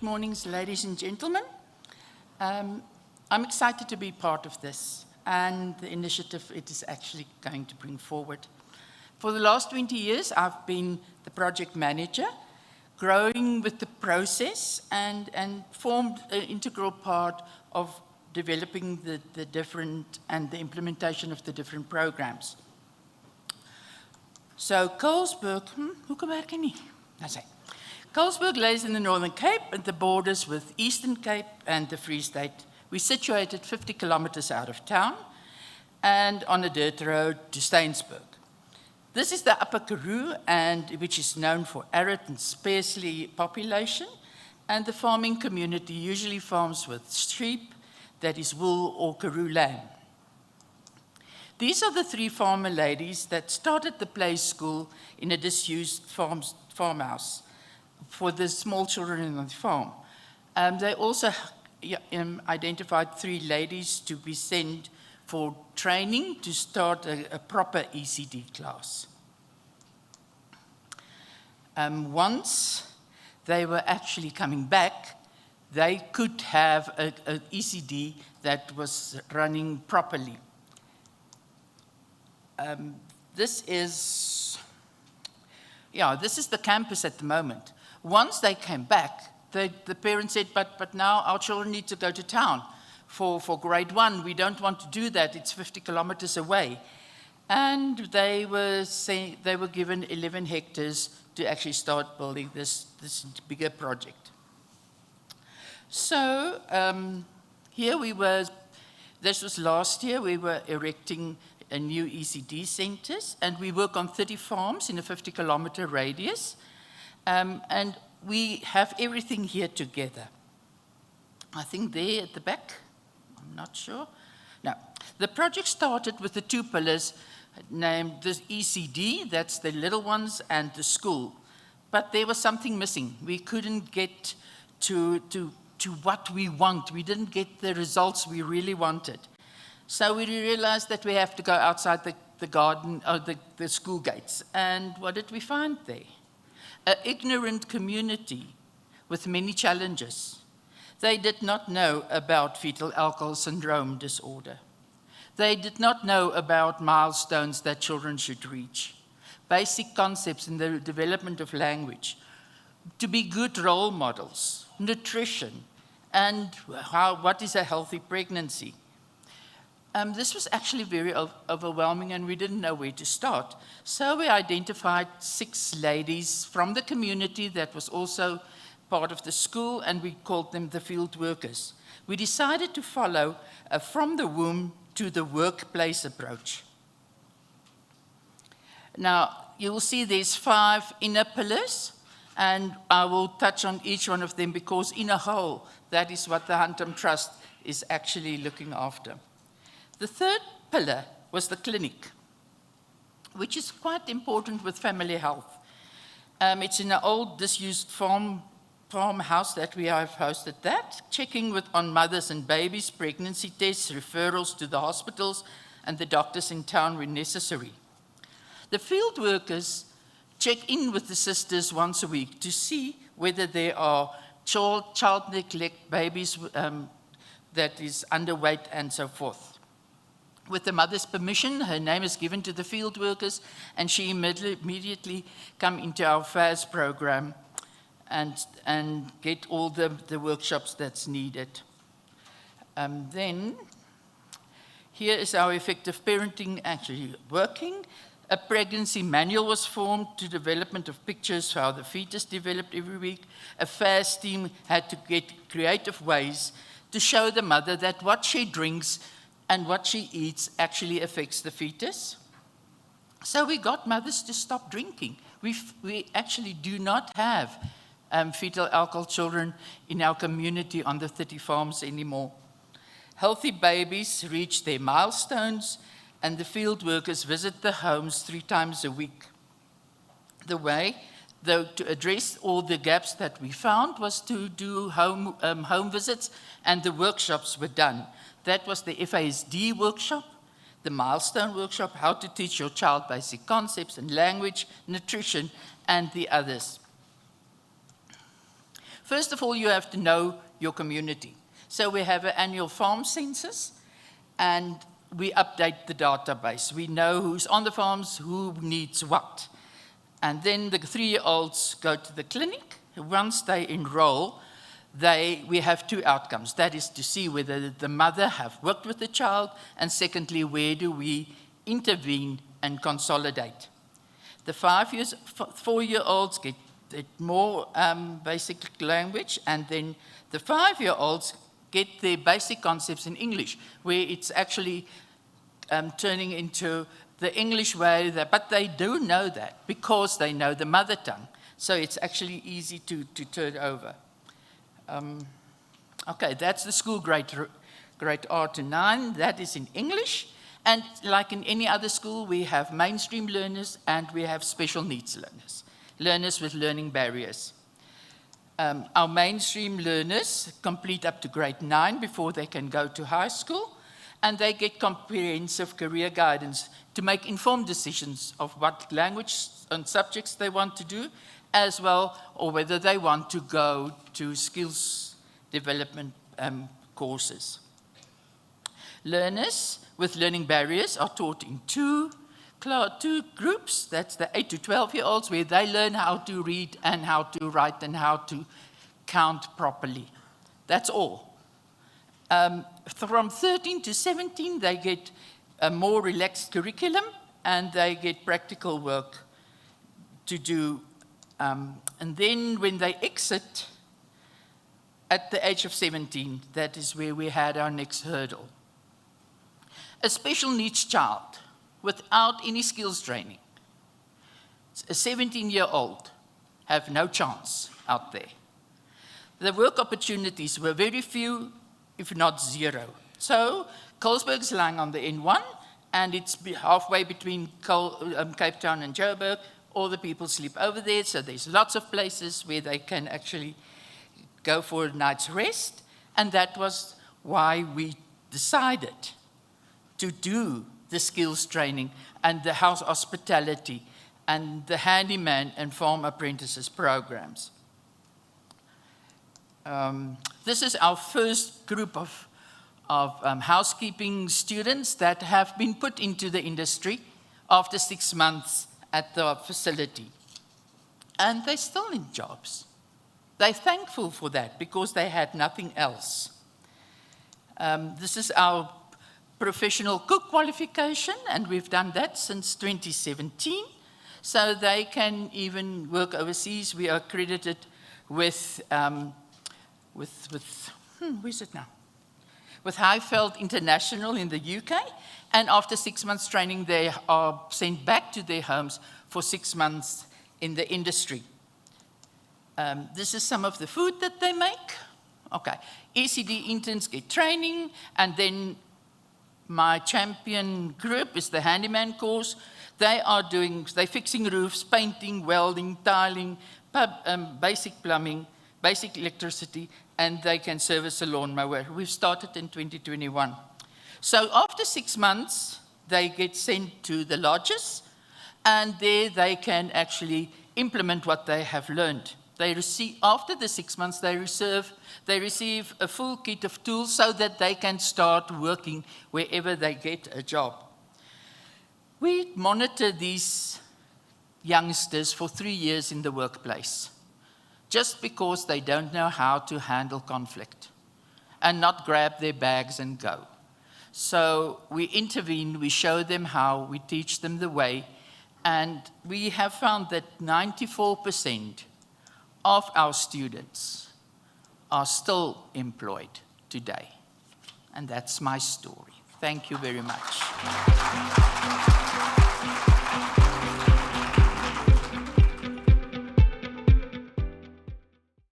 Good morning, ladies and gentlemen. I'm excited to be part of this and the initiative it is actually going to bring forward. For the last 20 years, I've been the project manager, growing with the process and formed an integral part of developing the different and the implementation of the different programs. So Colesberg, hoe kan werk nie? Colesberg lays in the Northern Cape at the borders with Eastern Cape and the Free State. We're situated 50 kilometers out of town and on a dirt road to Steynsburg. This is the Upper Karoo, which is known for arid and sparsely population, and the farming community usually farms with sheep, that is wool or Karoo lamb. These are the three farmer ladies that started the play school in a disused farmhouse for the small children on the farm. They also identified three ladies to be sent for training to start a proper ECD class. Once they were actually coming back, they could have an ECD that was running properly. This is the campus at the moment. Once they came back, the parents said, but now our children need to go to town for grade 1. We don't want to do that. It's 50 kilometers away. And they were given 11 hectares to actually start building this bigger project. So here we were, this was last year, we were erecting a new ECD centers, and we work on 30 farms in a 50-kilometer radius. And we have everything here together. I think there at the back, I'm not sure. Now, the project started with the two pillars named the ECD, that's the little ones, and the school. But there was something missing. We couldn't get to what we want. We didn't get the results we really wanted. So we realized that we have to go outside the garden, or the school gates. And what did we find there? An ignorant community with many challenges. They did not know about fetal alcohol syndrome disorder. They did not know about milestones that children should reach, basic concepts in the development of language, to be good role models, nutrition, and what is a healthy pregnancy. This was actually very overwhelming, and we didn't know where to start. So we identified 6 ladies from the community that was also part of the school, and we called them the field workers. We decided to follow from the womb to the workplace approach. Now, you will see there's 5 inner pillars, and I will touch on each one of them because in a whole, that is what the Huntham Trust is actually looking after. The third pillar was the clinic, which is quite important with family health. It's in an old disused farmhouse that we have hosted that, checking on mothers and babies, pregnancy tests, referrals to the hospitals and the doctors in town when necessary. The field workers check in with the sisters once a week to see whether there are child neglect, babies that is underweight and so forth. With the mother's permission, her name is given to the field workers, and she immediately come into our FAS program and get all the workshops that's needed. Then, here is our effective parenting actually working. A pregnancy manual was formed to development of pictures how the fetus developed every week. A FAS team had to get creative ways to show the mother that what she drinks and what she eats actually affects the fetus. So we got mothers to stop drinking. We actually do not have fetal alcohol children in our community on the 30 farms anymore. Healthy babies reach their milestones, and the field workers visit the homes 3 times a week. The way, though, to address all the gaps that we found was to do home visits, and the workshops were done. That was the FASD workshop, the milestone workshop, how to teach your child basic concepts and language, nutrition, and the others. First of all, you have to know your community. So we have an annual farm census, and we update the database. We know who's on the farms, who needs what. And then the 3-year-olds go to the clinic. Once they enroll, we have 2 outcomes. That is to see whether the mother have worked with the child, and secondly, where do we intervene and consolidate. The 4-year-olds get more basic language, and then the 5-year-olds get their basic concepts in English, where it's actually turning into the English way, but they do know that because they know the mother tongue. So it's actually easy to turn over. Okay, that's the school grade R to 9. That is in English. And like in any other school, we have mainstream learners and we have special needs learners, learners with learning barriers. Our mainstream learners complete up to grade 9 before they can go to high school, and they get comprehensive career guidance to make informed decisions of what language and subjects they want to do, as well, or whether they want to go to skills development courses. Learners with learning barriers are taught in two groups. That's the 8 to 12-year-olds, where they learn how to read and how to write and how to count properly. That's all. From 13 to 17, they get a more relaxed curriculum, and they get practical work to do. And then when they exit at the age of 17, that is where we had our next hurdle. A special needs child without any skills training, a 17-year-old, have no chance out there. The work opportunities were very few, if not zero. So Colesberg's lying on the N1, and it's halfway between Cape Town and Joburg. All the people sleep over there, so there's lots of places where they can actually go for a night's rest. And that was why we decided to do the skills training and the house hospitality and the handyman and farm apprentices programs. This is our first group of housekeeping students that have been put into the industry after 6 months at the facility. And they're still in jobs. They're thankful for that because they had nothing else. This is our professional cook qualification, and we've done that since 2017. So they can even work overseas. We are accredited with where's it now? With Highveld International in the UK. And after 6 months training, they are sent back to their homes for 6 months in the industry. This is some of the food that they make. Okay, ECD interns get training, and then my champion group is the handyman course. They're fixing roofs, painting, welding, tiling, basic plumbing, basic electricity, and they can service a lawnmower. We've started in 2021. So after 6 months, they get sent to the lodges, and there they can actually implement what they have learned. After the 6 months, they receive a full kit of tools so that they can start working wherever they get a job. We monitor these youngsters for 3 years in the workplace, just because they don't know how to handle conflict and not grab their bags and go. So we intervene, we show them how, we teach them the way, and we have found that 94% of our students are still employed today. And that's my story. Thank you very much.